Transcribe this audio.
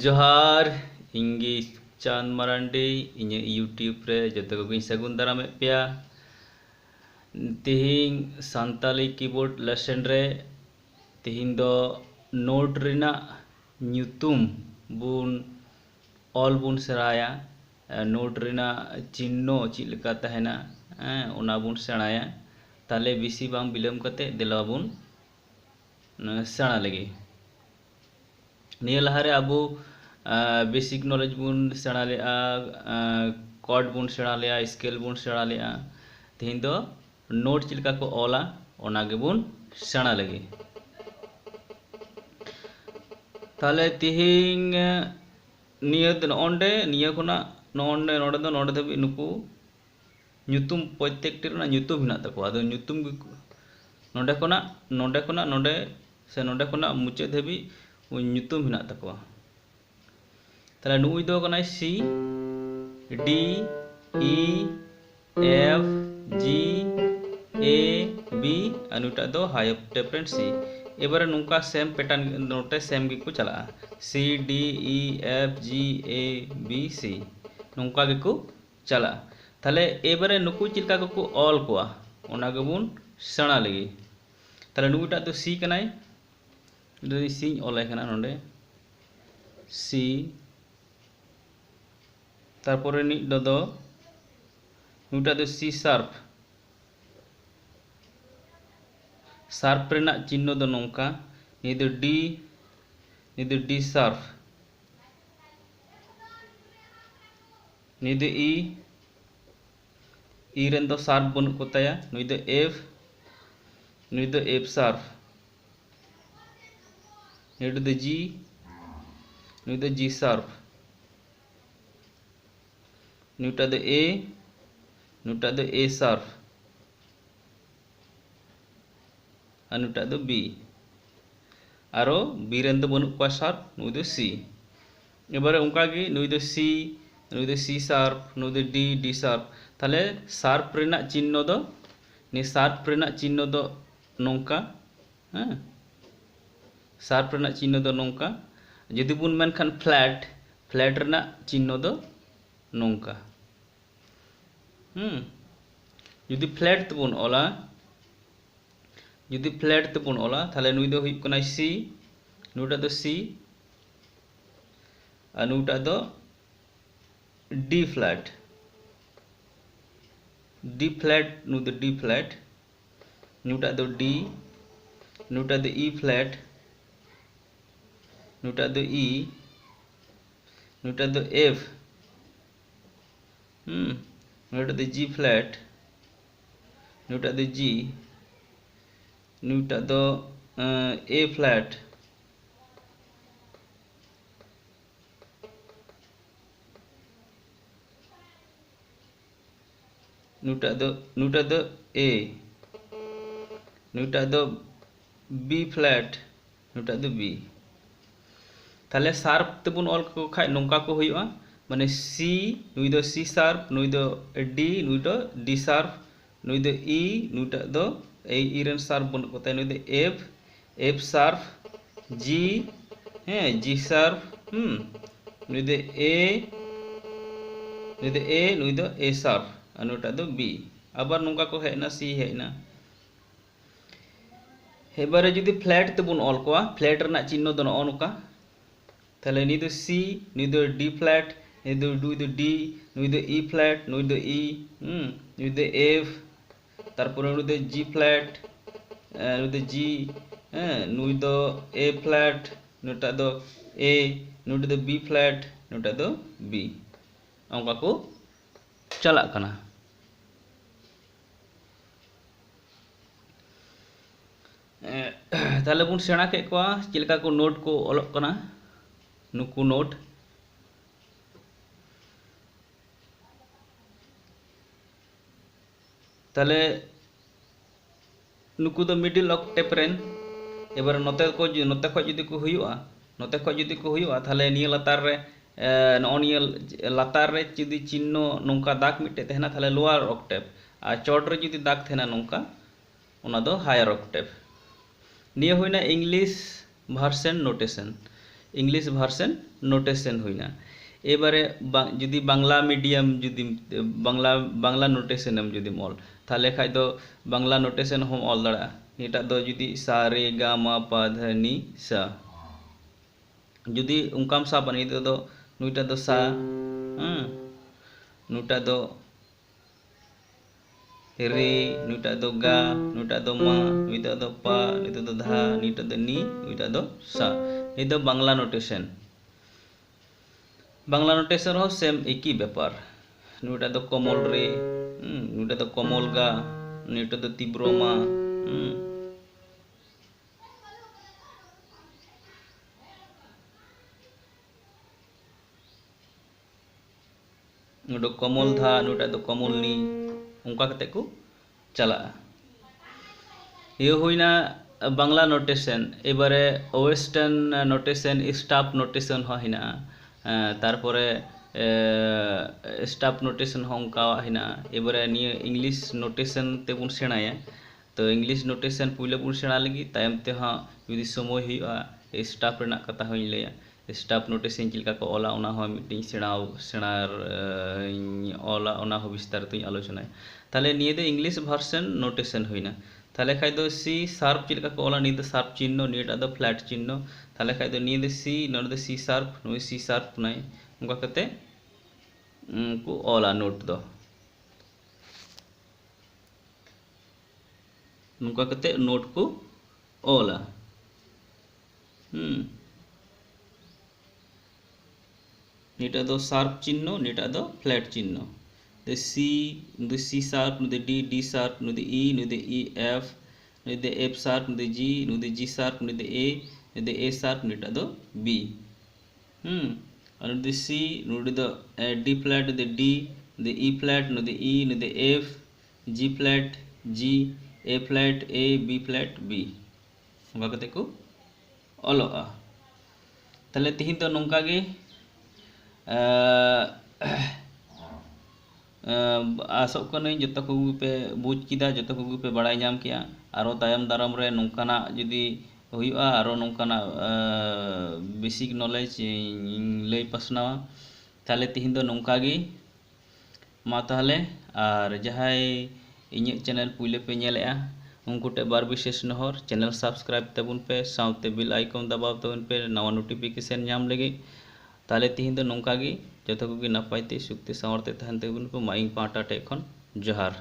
जोहार इंगी चांद मरांडी इन यूट्यूब रे जो को सगुन दाराम पे तिहिंग सांताली कीबोर्ड लेसन रे तिहिंग दो नोट रिना न्यूतुम बुन ऑल बुन सेराया नोट रिना चिन्नो चिलका तहना ओना बुन सेणाया ताले बिसी बांग बिलम कते दिला बुन सेणा लगे निया लहारे अबो बेसिक नॉलेज बुन सेणा लेआ कॉर्ड बुन सेणा लेआ स्केल बुन सेणा लेआ तिहिं दो नोट चिलका को ऑला ओना गे बुन सेणा लगे ताले तिहिं निया नोंडे निया खोना नोंडे नोंडे दो नोंडे धबी नुकु ᱧᱩᱛᱩᱢ प्रत्येकटी रना ᱧᱩᱛᱩᱢ हिना तको आदो ᱧᱩᱛᱩम नोंडे खोना नोंडे से नोंडे खोना मुचे धबी ᱧᱩᱛᱩᱢ हिना तको ताले नुई दो कना C D E F G A B अनुटा दो हाई ऑक्टेव रेन सी एबारे नुका सेम पैटर्न नोटे सेम गिको चला C D E F G A B C नुका गिको चला ताले एबारे नुकु चिलका को ऑल कोआ ओना गेबुन सेणा लगी ताले नुटा तो सी कनाय दी सी ऑल कना नोंडे सी तारपरे नि दो नुटा दो सी शार्प शार्प रेना चिन्ह दो नोंका नि दो डी शार्प नि दो ई रेन दो शार्प बनु कोताया नुई दो एफ शार्प नुई दो जी शार्प नुटा दो ए शार्प अनुटा दो बी आरो बी रेन दो बनु को शार्प नुई दो सी एबारे उनका गी नुई दो सी शार्प नुई दो डी शार्प ताले शार्प रेना चिन्ह दो नि शार्प रेना चिन्ह दो नोंका शार्प रेना चिन्ह दो नोंका जदि बुन मेन खान फ्लैट रेना चिन्ह दो नोंका जुदी फ्लैट तबुन ओला थाले नुई दो हुई कना सी नुटा दो सी और नुटा दो डी फ्लैट नु दो डी फ्लैट नुटा दो डी नुटा दो ई फ्लैट नुटा दो ई नुटा दो एफ नुटा दो जी फ्लैट नुटा दो जी नुटा दो ए फ्लैट नुटा दो ए नुटा दो बी फ्लैट नुटा दो बी ताले शार्प तबुन ऑल को खाय नोंका को हुआ माने सी नुई दो सी शार्प नुई दो डी नुई दो डी शार्प नुई दो ई नुटा दो ए रेन शार्प बन को नुई दो F sharp G G sharp नुई दो ए नुई दो ए शार्प अनुटा दो बी आबार नोंका को हेना सी हेना एबारे जुदी फ्लैट तबुन ऑल कोआ फ्लैट रेना चिन्ह दो नोका ताले नी दो सी नी दो डी फ्लैट नी दो डी नुई दो ई फ्लैट नुई दो ई नुई दो एफ तारपरे नुई दो जी फ्लैट नुई दो जी नुई दो ए फ्लैट नुटा दो ए नुटा दो बी फ्लैट नुटा दो बी onka को चला कना ताले बुन सेणा के को चिलका को नोट को ऑलोक कना नुकु नोट ताले नुकु दो मिडिल ऑक्टेव रेन एबार नोते खो जुदी को हुआ ताले निया लातार रे नॉनिया लातार रे जुदी चिन्ह नोंका दाग मिटे तहना ताले लोअर ऑक्टेव और चोट रे जुदी दाग थेना नोंका हायर ऑक्टेव निया हुईना English version notation English version notation हुईना एबारे जुदी बांग्ला मीडियम जुदी बांग्ला नोटेशन जुदी ऑल ताहले खाय दो बांग्ला नोटेशन हम ऑल दाड़ा निटा दो जुदी सा रे गा मा पा धा नी सा जुदी उनकाम सा बनी दो नुइटा दो सा नुटा दो रे नुटा दो गा नुटा दो मा नुइटा दो पा नुइटा दो धा नुइटा दो नी नुइटा दो सा ये दो बांग्ला नोटेशन बांग्ला नोटेशन हो सेम एक ही व्यापार नुटा दो कमल रे नुटा दो कमल गा नुटा दो तीव्र मा नुडो कमल धा नुटा दो कमल नी उनका कते को चला ये हुईना बांग्ला नोटेशन एबारे वेस्टार्न नोटेशन स्टाफ नोटेशन हो हिना तारपरे स्टाफ नोटेशन हो उनका हिना एबारे निये इंग्लिश नोटेशन ते बुन सेणाया तो इंग्लिश नोटेशन पुइले बुन सेणा लगी तायम ते हां जुदी समय हुआ स्टाफ रेना कथा होई लैया स्टाफ नोटेशन चिलका को ओला ओना हो मिटिंग सेणार ओला ओना हो विस्तार तो आलोचना ताले निये दो इंग्लिश भार्सन नोटेशन हुईना ताले खाय दो सी शार्प चिलका को ओला निये दो शार्प चिन्ह नियेटा दो फ्लैट चिन्ह ताले खाय दो निये दो सी नोड दो सी शार्प नुई सी शार्प नाय उनका कते को ओला नोट दो उनका कते नोट को ओला नीटा दो शार्प चिन्ह नीटा दो फ्लैट चिन्ह the C the C sharp the D sharp the E F the F sharp the G G sharp the A sharp नीटा दो B and the C the D flat the D the E flat the E the F G flat G A flat A B flat B उनका कते को ओलोआ ताले तिहिन तो नोंका गे आसोग कनाई जतो कोगु पे बुझ किदा जतो कोगु पे बड़ाई नाम किया आरो तायम दाराम रे नोंकाना जुदी हुयुआ आरो नोंकाना बेसिक नॉलेज लई पासनावा ताले तिहिन दो नोंका गे मा ताहले आर जहाय इᱧᱟᱹᱜ चैनल पुइले पे नेलेआ उनको टे बार विशेष नहर चैनल सब्सक्राइब तबुन पे साउते बिल आइकन दबाव तबुन पे नवा नोटिफिकेशन नाम लगे ताले तिहिन दो नोंका गे जतो को नपायते सुखते सावरते तहन तबुन पे माइंग पाटा टे खन जोहार।